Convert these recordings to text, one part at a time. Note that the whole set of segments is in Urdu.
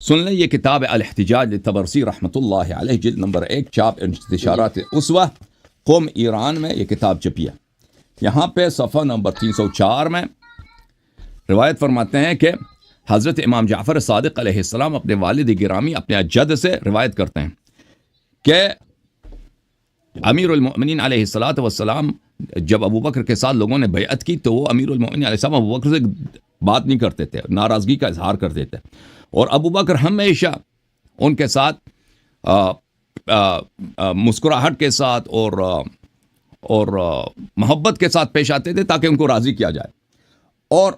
سن لیں، یہ کتاب الاحتجاج للطبرسی رحمۃ اللہ علیہ، جلد نمبر 1، چھاپ انتشارات اسوہ قم ایران میں یہ کتاب چھپی ہے۔ یہاں پہ صفحہ نمبر 304 میں روایت فرماتے ہیں کہ حضرت امام جعفر صادق علیہ السلام اپنے والد گرامی اپنے جد سے روایت کرتے ہیں کہ امیر المؤمنین علیہ الصلاۃ والسلام جب ابو بکر کے ساتھ لوگوں نے بیعت کی تو وہ امیر المؤمنین علیہ السلام ابو بکر سے بات نہیں کرتے تھے، ناراضگی کا اظہار کرتے تھے، اور ابو بکر ہمیشہ ان کے ساتھ مسکراہٹ کے ساتھ اور محبت کے ساتھ پیش آتے تھے تاکہ ان کو راضی کیا جائے۔ اور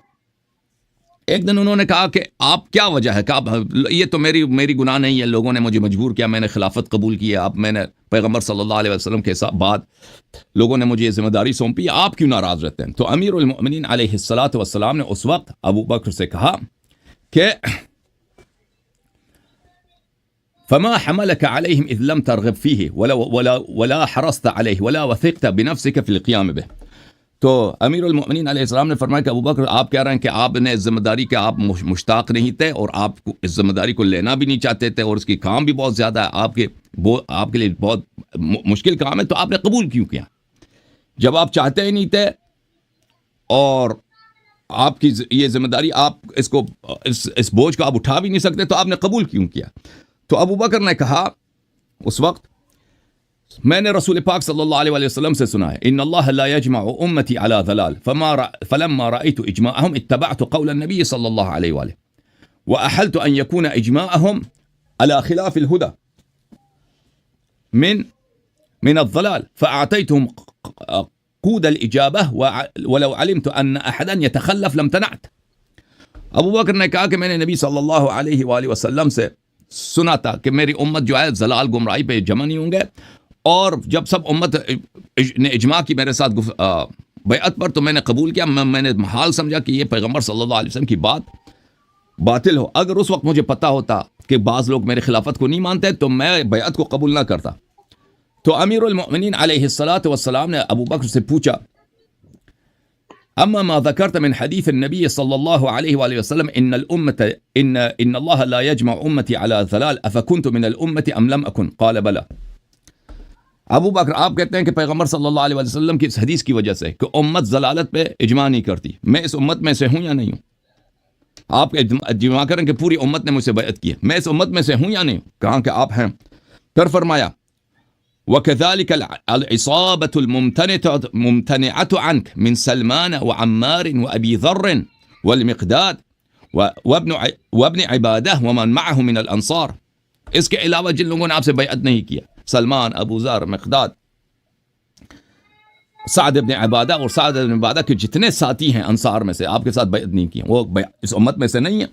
ایک دن انہوں نے کہا کہ آپ کیا وجہ ہے، کہ یہ تو میری گناہ نہیں ہے، لوگوں نے مجھے مجبور کیا، میں نے خلافت قبول کی ہے، اب میں نے پیغمبر صلی اللہ علیہ وسلم کے بعد لوگوں نے مجھے یہ ذمہ داری سونپی، آپ کیوں ناراض رہتے ہیں؟ تو امیر المؤمنین علیہ الصلاۃ والسلام نے اس وقت ابو بکر سے کہا کہ فما حملك عليهم اذ لم ترغب فيه ولا حرصت عليه ولا وثقت بنفسك في القيام به۔ تو امیر المؤمنین علیہ السلام نے فرمایا کہ ابو بکر، آپ کہہ رہے ہیں کہ آپ نے اس ذمہ داری کے آپ مشتاق نہیں تھے اور آپ کو اس ذمہ داری کو لینا بھی نہیں چاہتے تھے، اور اس کی کام بھی بہت زیادہ ہے، آپ کے لیے بہت مشکل کام ہے، تو آپ نے قبول کیوں کیا؟ جب آپ چاہتے ہی نہیں تھے اور آپ کی یہ ذمہ داری آپ اس بوجھ کو آپ اٹھا بھی نہیں سکتے، تو آپ نے قبول کیوں کیا؟ تو ابو بکر نے کہا اس وقت، میں نے رسول پاک صلی اللہ علیہ وسلم سے سنا ہے، ان اللہ لا یجمع امتی علی ضلال فلما رأیت اجماعهم اتبعت قول النبی صلی اللہ علیہ وآلہ واحلت ان یکون اجماعهم على خلاف الهدى من الضلال فاعطیتهم قود الاجابه ولو علمت ان احدا يتخلف لم تنعت۔ ابو بکر نے کہا کہ میں نے نبی صلی اللہ علیہ وآلہ وسلم سے سنا تھا کہ میری امت جو ہے ضلال گمراہی پہ جمع نہیں ہوں گے، اور جب سب امت نے اجماع کی میرے ساتھ بیعت پر تو میں نے قبول کیا، میں نے محال سمجھا کہ یہ پیغمبر صلی اللہ علیہ وسلم کی بات باطل ہو۔ اگر اس وقت مجھے پتا ہوتا کہ بعض لوگ میری خلافت کو نہیں مانتے تو میں بیعت کو قبول نہ کرتا۔ تو امیر المؤمنین علیہ الصلاۃ والسلام نے ابو بکر سے پوچھا، اما ما ذکرت من حدیث النبی صلی اللہ علیہ وآلہ وسلم ان اللہ لا یجمع امتی علی ضلال افکنت من الامت ام لم اکن؟ قال بلا۔ ابو بکر، آپ کہتے ہیں کہ پیغمبر صلی اللہ علیہ وسلم کی اس حدیث کی وجہ سے کہ امت ضلالت پہ اجماع نہیں کرتی، میں اس امت میں سے ہوں یا نہیں ہوں؟ آپ اجماع کریں کہ پوری امت نے مجھ سے بیعت کی ہے، میں اس امت میں سے ہوں یا نہیں ہوں؟ کہاں کہ آپ ہیں۔ پھر فرمایا وَكَذَلِكَ الْعِصَابَةُ الْمُمْتَنِعَةُ عَنْكَ مِنْ سَلْمَانَ وَعَمَّارٍ وَأَبِي ذَرٍ وَالْمِقْدَادِ وَابْنِ عِبَادَةٍ وَمَنْ مَعَهُ مِنَ الْأَنصَارِ، اس کے علاوہ جن لوگوں نے آپ سے بیعت نہیں کیا، سلمان، ابو ذر، مقداد، سعد ابن عبادہ، اور سعد ابن عبادہ کے جتنے ساتھی ہیں انصار میں سے آپ کے ساتھ بیعت نہیں کی، وہ اس امت میں سے نہیں ہیں۔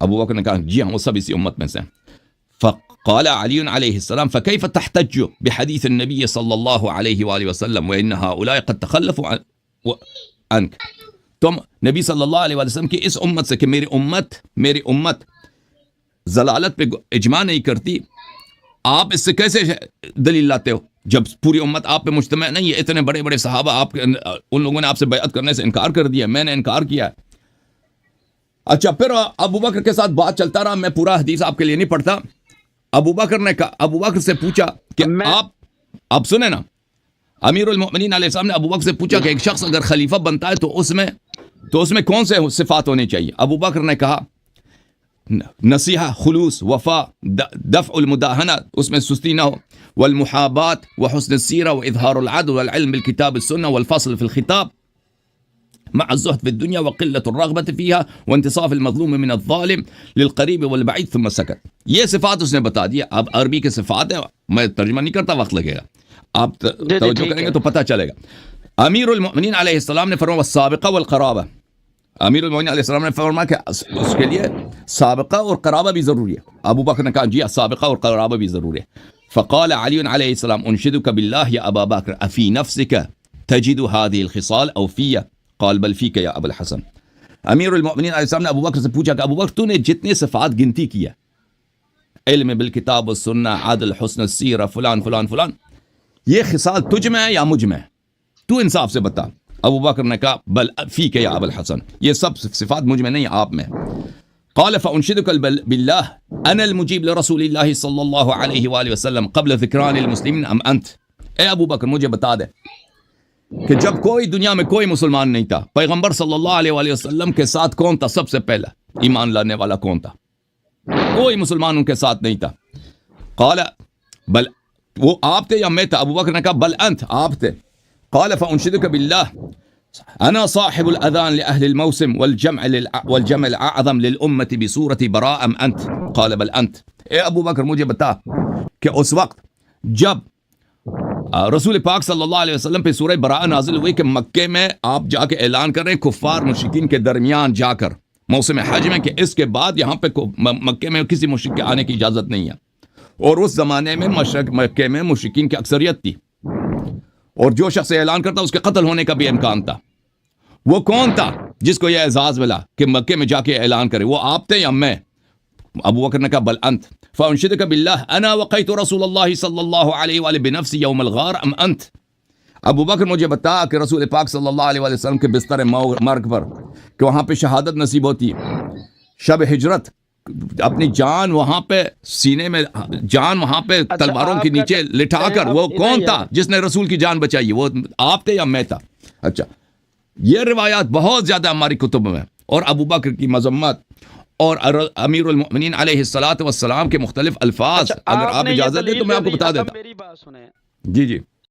ابو بکر نے کہا جی ہاں، وہ سب اسی امت میں سے ہیں۔ فقال علی علیہ السلام فكيف تحتج بحديث النبي صلی اللہ علیہ وآلہ وسلم وان هؤلاء قد تخلفوا عنك؟ تم نبی صلی اللہ علیہ وسلم کی اس امت سے کہ میری امت ضلالت پہ اجماع نہیں کرتی، آپ اس سے کیسے دلیل لاتے ہو جب پوری امت آپ پہ مجتمع نہیں ہے؟ اتنے بڑے بڑے صحابہ ان لوگوں نے آپ سے بیعت کرنے سے انکار کر دیا، میں نے انکار کیا ہے۔ اچھا، پھر ابو بکر کے ساتھ بات چلتا رہا، میں پورا حدیث آپ کے لیے نہیں پڑھتا۔ ابو بکر نے کہا، ابو بکر سے پوچھا کہ آپ سنیں نا، امیر المؤمنین علیہ السلام نے ابو بکر سے پوچھا کہ ایک شخص اگر خلیفہ بنتا ہے تو اس میں کون سے صفات ہونی چاہیے؟ ابو بکر نے کہا نصیحہ، خلوص، وفا، دفع المداہنہ، اس میں سستی نہ ہو، والمحابات وحسن السیرہ واظہار العدل والعلم بالکتاب السنہ والفصل فی الخطاب مع الزہد فی الدنیا وقلۃ الرغبۃ فیہا وانتصاف المظلوم من الظالم للقریب والبعید ثم سکت۔ یہ صفات اس نے بتا دیا۔ اب عربی کے صفات ہیں، میں ترجمہ نہیں کرتا، وقت لگے گا، آپ توجہ کریں گے تو پتہ چلے گا۔ امیر المؤمنین علیہ السلام نے فرمایا والسابقہ والقرابہ، امیر المؤمنین علیہ السلام نے فرمایا کہ اس کے لیے سابقہ اور قرابہ بھی ضروری ہے۔ ابو بکر نے کہا جی سابقہ اور قرابہ بھی ضروری ہے۔ فقال علی علیہ السلام انشدک باللہ یا ابا بکر افی نفسک تجد هذه الخصال او فیہ؟ قال بل فیک یا ابا الحسن۔ امیر المؤمنین علیہ السلام نے ابو بکر سے پوچھا کہ ابو بکر تو نے جتنے صفات گنتی کیا، علم بالکتاب والسنہ، عدل، حسن السیرہ، فلان فلان فلان، یہ خصال تجھ میں ہے یا مجھ میں؟ تو انصاف سے بتا۔ ابو بکر نے کہا بل فیک یا ابا الحسن، یہ سب صفات مجھ میں نہیں، آپ میں۔ قال فأنشدك بالله أنا المجيب لرسول الله صلی اللہ علیہ وآلہ وسلم قبل ذکران المسلمین ام انت. اے ابو بکر مجھے بتا دے کہ جب کوئی دنیا میں کوئی مسلمان نہیں تھا، پیغمبر صلی اللہ علیہ وآلہ وسلم کے ساتھ کون تھا سب سے پہلا ایمان لانے والا کون تھا؟ کوئی مسلمان ان کے ساتھ نہیں تھا. قال بل وہ آپ تھے یا میں تھا؟ ابو بکر نے کہا بل انت، آپ تھے. قال فانشدک باللہ انا صاحب الاذان لاهل الموسم والجمع الاعظم للامه بسوره براء ام انت؟ قال بل انت. اے ابو بکر مجھے بتا کہ اس وقت جب رسول پاک صلی اللہ علیہ وسلم پہ سورہ براء نازل ہوئی کہ مکے میں آپ جا کے اعلان کر رہے ہیں کفار مشرکین کے درمیان جا کر موسم حج میں کہ اس کے بعد یہاں پہ مکے میں کسی مشرک کے آنے کی اجازت نہیں ہے. اور اس زمانے میں مکے میں مشرکین کی اکثریت تھی اور جو شخص اعلان کرتا اس کے قتل ہونے کا بھی امکان تھا. وہ کون تھا جس کو یہ اعزاز ملا کہ مکے میں جا کے اعلان کرے؟ وہ آپ تھے یا میں؟ ابو بکر نے کہا بل انت. فانشدک باللہ انا وقیت رسول اللہ صلی اللہ علیہ وآلہ بنفسی یوم الغار ام انت. ابو بکر مجھے بتا کہ رسول پاک صلی اللہ علیہ وآلہ وسلم کے بستر مرگ پر کہ وہاں پہ شہادت نصیب ہوتی ہے، شب ہجرت اپنی جان وہاں پہ سینے میں جان وہاں پہ تلواروں کے نیچے لٹا کر وہ کون تھا جس نے رسول کی جان بچائی؟ وہ آپ تھے یا میں تھا؟ اچھا یہ روایات بہت زیادہ ہماری کتب میں، اور ابو بکر کی مذمت اور امیر المؤمنین علیہ الصلوۃ والسلام کے مختلف الفاظ، اگر آپ اجازت دیں تو میں آپ کو بتا دیتا. میری بات سنیں. جی جی